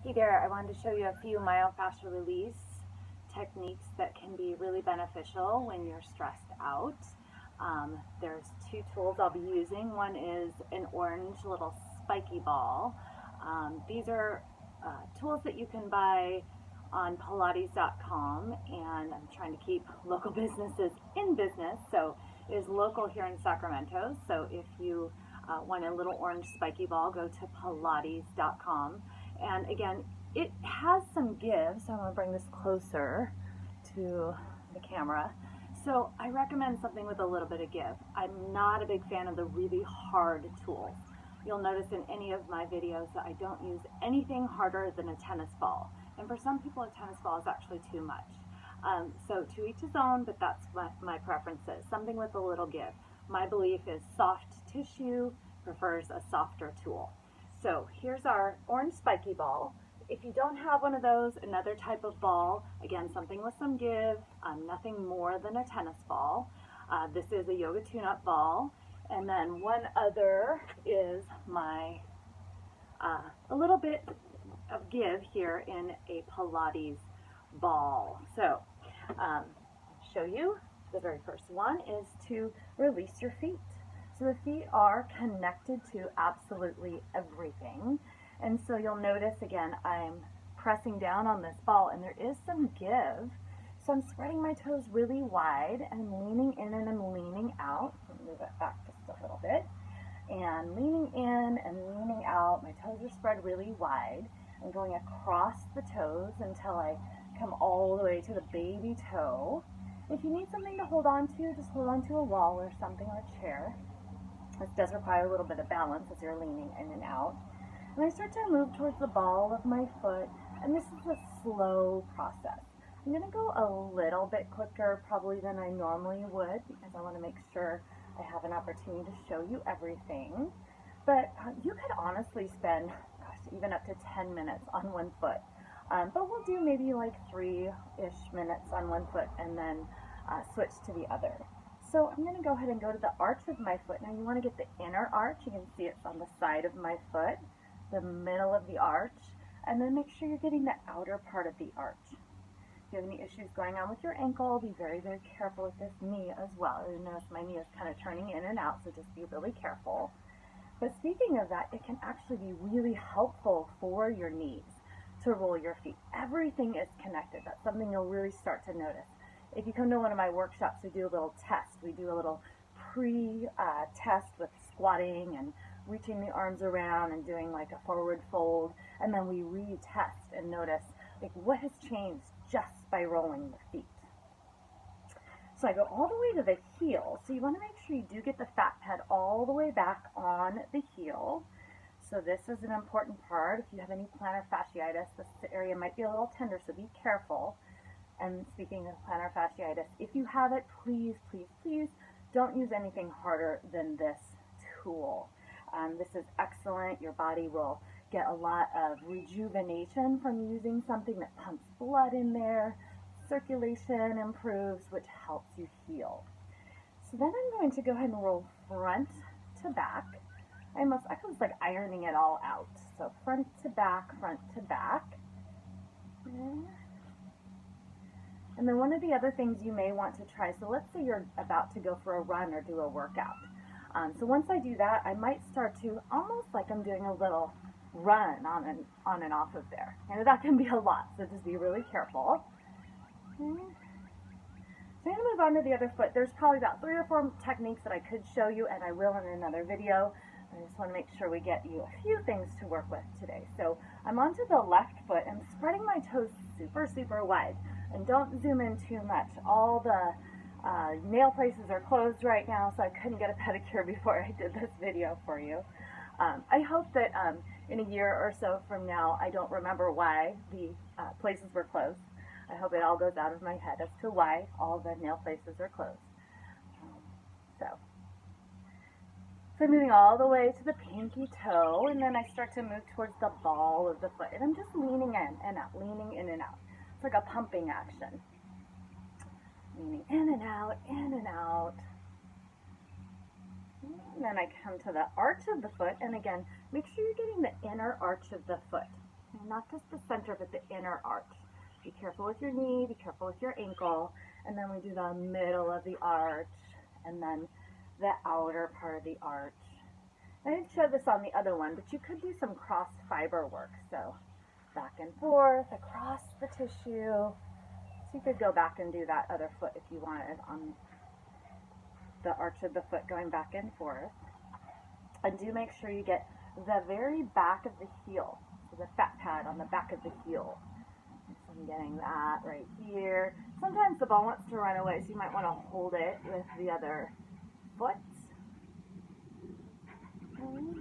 Hey there, I wanted to show you a few myofascial release techniques that can be really beneficial when you're stressed out. There's two tools I'll be using. One is an orange little spiky ball. These are tools that you can buy on Pilates.com, and I'm trying to keep local businesses in business, so it is local here in Sacramento. So if you want a little orange spiky ball, go to Pilates.com. And again, it has some give, so I'm going to bring this closer to the camera. So I recommend something with a little bit of give. I'm not a big fan of the really hard tools. You'll notice in any of my videos that I don't use anything harder than a tennis ball. And for some people, a tennis ball is actually too much. So to each his own, but that's my preferences. Something with a little give. My belief is soft tissue prefers a softer tool. So here's our orange spiky ball. If you don't have one of those, another type of ball, again, something with some give, nothing more than a tennis ball. This is a yoga tune-up ball. And then one other is my, a little bit of give here in a Pilates ball. So, show you, the very first one is to release your feet. So the feet are connected to absolutely everything. And so you'll notice, again, I'm pressing down on this ball and there is some give. So I'm spreading my toes really wide and I'm leaning in and I'm leaning out. Let me move it back just a little bit. And leaning in and leaning out. My toes are spread really wide. I'm going across the toes until I come all the way to the baby toe. If you need something to hold on to, just hold on to a wall or something, or a chair. This does require a little bit of balance as you're leaning in and out. And I start to move towards the ball of my foot, and this is a slow process. I'm going to go a little bit quicker probably than I normally would because I want to make sure I have an opportunity to show you everything. But you could honestly spend, gosh, even up to 10 minutes on one foot. But we'll do maybe like 3-ish minutes on one foot and then switch to the other. So I'm going to go ahead and go to the arch of my foot. Now you want to get the inner arch. You can see it's on the side of my foot, the middle of the arch, and then make sure you're getting the outer part of the arch. If you have any issues going on with your ankle, be very, very careful with this knee as well. You notice my knee is kind of turning in and out, so just be really careful. But speaking of that, it can actually be really helpful for your knees to roll your feet. Everything is connected. That's something you'll really start to notice. If you come to one of my workshops, we do a little test. We do a little pre-test with squatting and reaching the arms around and doing like a forward fold, and then we retest and notice like what has changed just by rolling the feet. So I go all the way to the heel. So you want to make sure you do get the fat pad all the way back on the heel. So this is an important part. If you have any plantar fasciitis, this area might be a little tender, so be careful. And speaking of plantar fasciitis, if you have it, please, please, please don't use anything harder than this tool. This is excellent. Your body will get a lot of rejuvenation from using something that pumps blood in there. Circulation improves, which helps you heal. So then I'm going to go ahead and roll front to back. I was like ironing it all out. So front to back, front to back. And then one of the other things you may want to try, so let's say you're about to go for a run or do a workout. So once I do that, I might start to almost like I'm doing a little run on and off of there. And that can be a lot, so just be really careful. So I'm going to move on to the other foot. There's probably about 3 or 4 techniques that I could show you, and I will in another video. I just want to make sure we get you a few things to work with today. So I'm onto the left foot and spreading my toes super, super wide. And don't zoom in too much. All the nail places are closed right now, so I couldn't get a pedicure before I did this video for you. I hope that in a year or so from now, I don't remember why the places were closed. I hope it all goes out of my head as to why all the nail places are closed. So I'm moving all the way to the pinky toe, and then I start to move towards the ball of the foot. And I'm just leaning in and out, leaning in and out. It's like a pumping action. Leaning in and out, in and out. And then I come to the arch of the foot, and again, make sure you're getting the inner arch of the foot. And not just the center, but the inner arch. Be careful with your knee, be careful with your ankle, and then we do the middle of the arch, and then the outer part of the arch. I didn't show this on the other one, but you could do some cross fiber work. So back and forth, across the tissue. So you could go back and do that other foot if you wanted on the arch of the foot going back and forth. And do make sure you get the very back of the heel, so the fat pad on the back of the heel. So I'm getting that right here. Sometimes the ball wants to run away, so you might want to hold it with the other foot. Okay.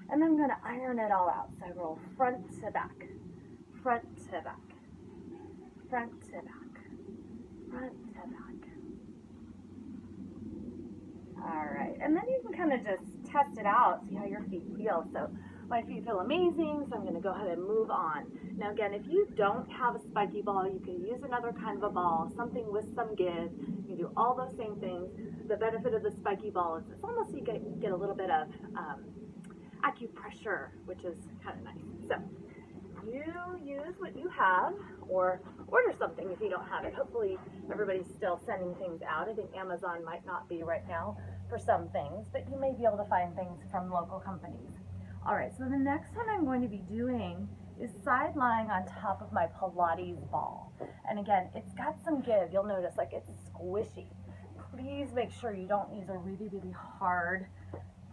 And then I'm going to iron it all out. So I roll front to back, front to back, front to back, front to back. All right, and then you can kind of just test it out, see how your feet feel. So my feet feel amazing, so I'm going to go ahead and move on. Now again, if you don't have a spiky ball, you can use another kind of a ball, something with some give. You can do all those same things. The benefit of the spiky ball is it's almost you get a little bit of acupressure, which is kind of nice. So you use what you have, or order something if you don't have it. Hopefully everybody's still sending things out. I think Amazon might not be right now for some things, but you may be able to find things from local companies. All right, so the next one I'm going to be doing is side lying on top of my Pilates ball. And again, it's got some give. You'll notice like it's squishy. Please make sure you don't use a really, really hard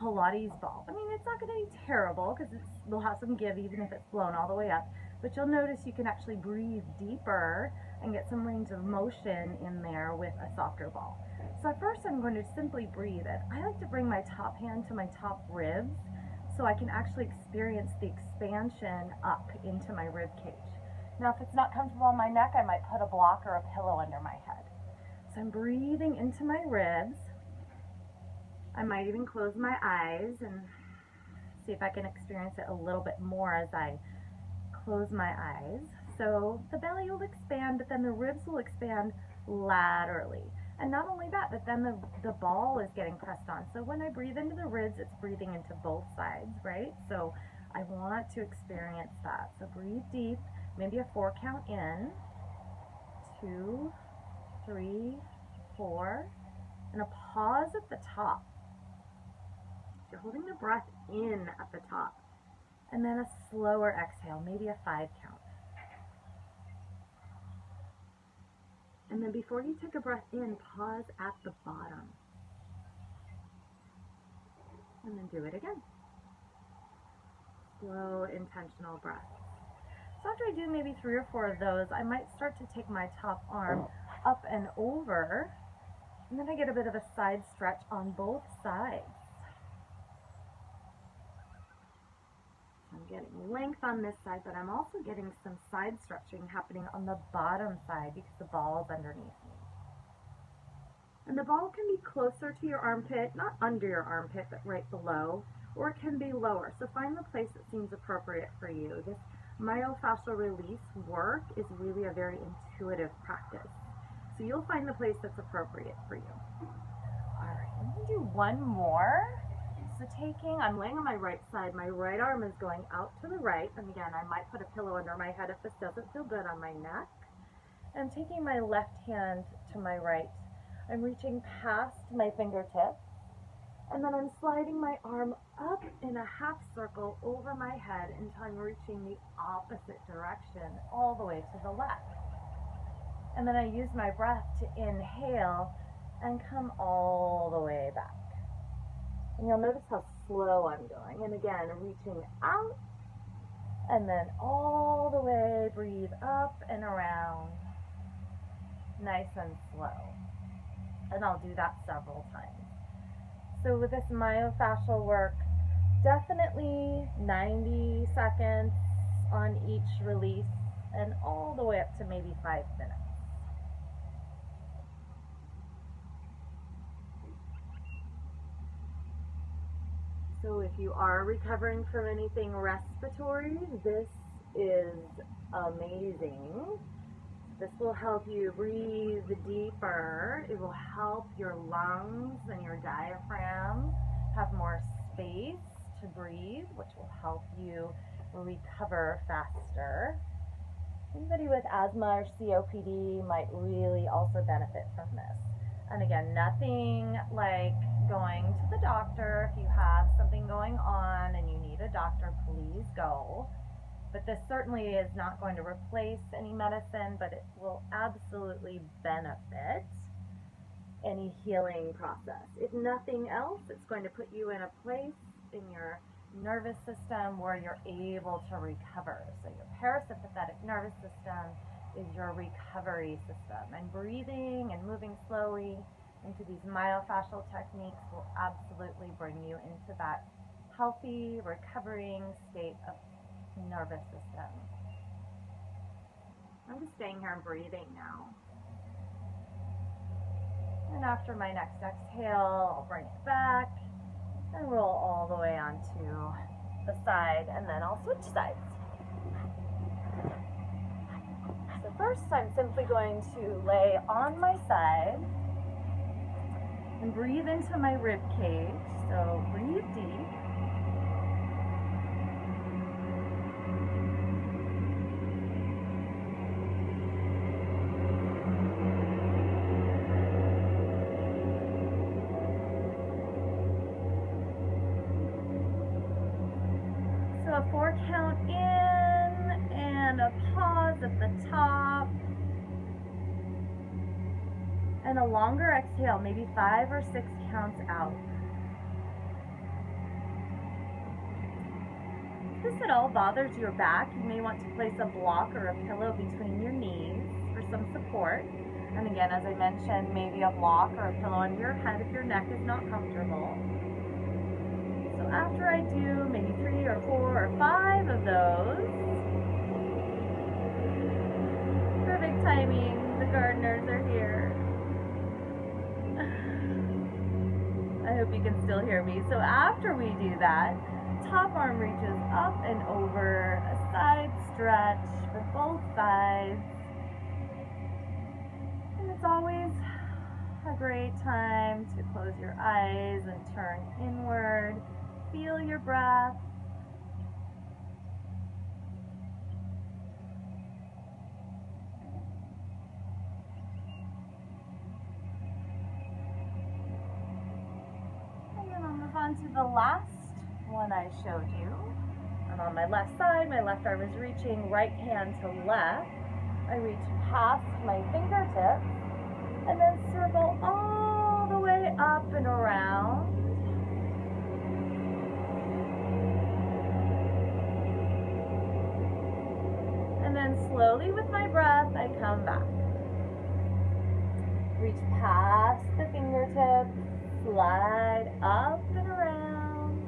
Pilates ball. I mean, it's not going to be terrible because we'll have some give even if it's blown all the way up. But you'll notice you can actually breathe deeper and get some range of motion in there with a softer ball. So at first I'm going to simply breathe it. I like to bring my top hand to my top ribs so I can actually experience the expansion up into my rib cage. Now if it's not comfortable on my neck, I might put a block or a pillow under my head. So I'm breathing into my ribs. I might even close my eyes and see if I can experience it a little bit more as I close my eyes. So the belly will expand, but then the ribs will expand laterally. And not only that, but then the ball is getting pressed on. So when I breathe into the ribs, it's breathing into both sides, right? So I want to experience that. So breathe deep, maybe a 4 count in, 2, 3, 4, and a pause at the top. You're holding the breath in at the top. And then a slower exhale, maybe a 5 count. And then before you take a breath in, pause at the bottom. And then do it again. Slow, intentional breath. So after I do maybe 3 or 4 of those, I might start to take my top arm up and over. And then I get a bit of a side stretch on both sides. I'm getting length on this side, but I'm also getting some side stretching happening on the bottom side because the ball is underneath me. And the ball can be closer to your armpit, not under your armpit, but right below, or it can be lower. So find the place that seems appropriate for you. This myofascial release work is really a very intuitive practice. So you'll find the place that's appropriate for you. All right, I'm going to do one more. So I'm laying on my right side, my right arm is going out to the right, and again, I might put a pillow under my head if this doesn't feel good on my neck. And taking my left hand to my right, I'm reaching past my fingertips, and then I'm sliding my arm up in a half circle over my head until I'm reaching the opposite direction, all the way to the left. And then I use my breath to inhale and come all the way back. And you'll notice how slow I'm going. And again, reaching out, and then all the way, breathe up and around. Nice and slow. And I'll do that several times. So with this myofascial work, definitely 90 seconds on each release, and all the way up to maybe 5 minutes. So if you are recovering from anything respiratory, this is amazing. This will help you breathe deeper. It will help your lungs and your diaphragm have more space to breathe, which will help you recover faster. Anybody with asthma or COPD might really also benefit from this. And again, nothing like going to the doctor. If you have something going on and you need a doctor, please go. But this certainly is not going to replace any medicine, but it will absolutely benefit any healing process. If nothing else, it's going to put you in a place in your nervous system where you're able to recover. So your parasympathetic nervous system is your recovery system, and breathing and moving slowly into these myofascial techniques will absolutely bring you into that healthy, recovering state of nervous system. I'm just staying here and breathing now. And after my next exhale, I'll bring it back and roll all the way onto the side, and then I'll switch sides. So first, I'm simply going to lay on my side and breathe into my rib cage. So breathe deep. So a 4 count in and a pause at the top. And a longer exhale, maybe 5 or 6 counts out. If this at all bothers your back, you may want to place a block or a pillow between your knees for some support. And again, as I mentioned, maybe a block or a pillow under your head if your neck is not comfortable. So after I do maybe 3 or 4 or 5 of those, perfect timing, the gardeners are here. I hope you can still hear me. So after we do that, top arm reaches up and over, a side stretch for both sides. And it's always a great time to close your eyes and turn inward. Feel your breath. To the last one I showed you. I'm on my left side, my left arm is reaching right hand to left. I reach past my fingertips and then circle all the way up and around. And then slowly with my breath, I come back. Reach past the fingertips. Slide up and around.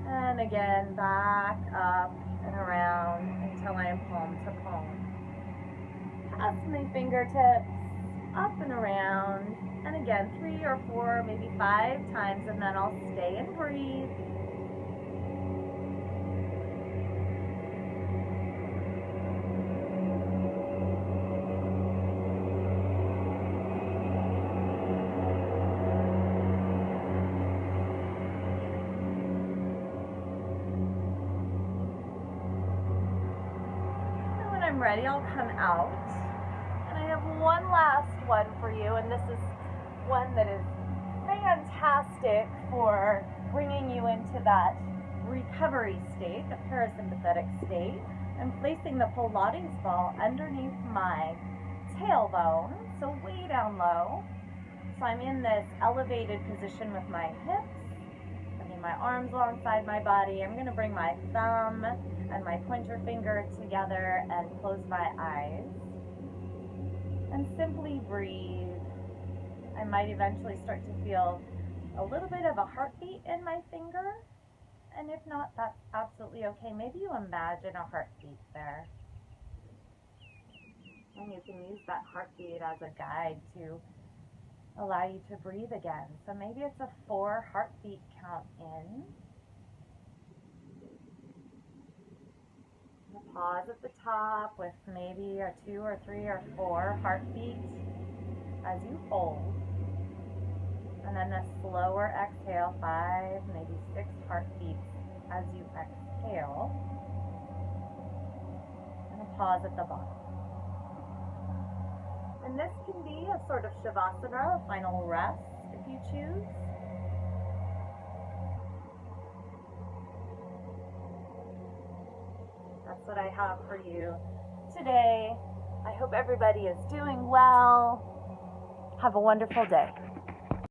And again, back up and around until I am palm to palm. Past my fingertips, up and around. And again, 3 or 4, maybe 5 times, and then I'll stay and breathe. Ready, I'll come out, and I have one last one for you, and this is one that is fantastic for bringing you into that recovery state, the parasympathetic state. I'm placing the Pilates ball underneath my tailbone, so way down low. So I'm in this elevated position with my hips, bringing my arms alongside my body. I'm going to bring my thumb and my pointer finger together and close my eyes and simply breathe. I might eventually start to feel a little bit of a heartbeat in my finger, and if not, that's absolutely okay. Maybe you imagine a heartbeat there, and you can use that heartbeat as a guide to allow you to breathe again. So maybe it's a 4 heartbeat count in. Pause at the top with maybe a 2 or 3 or 4 heartbeats as you hold. And then a slower exhale, 5, maybe 6 heartbeats as you exhale. And a pause at the bottom. And this can be a sort of Shavasana, a final rest, if you choose. That's what I have for you today. I hope everybody is doing well. Have a wonderful day.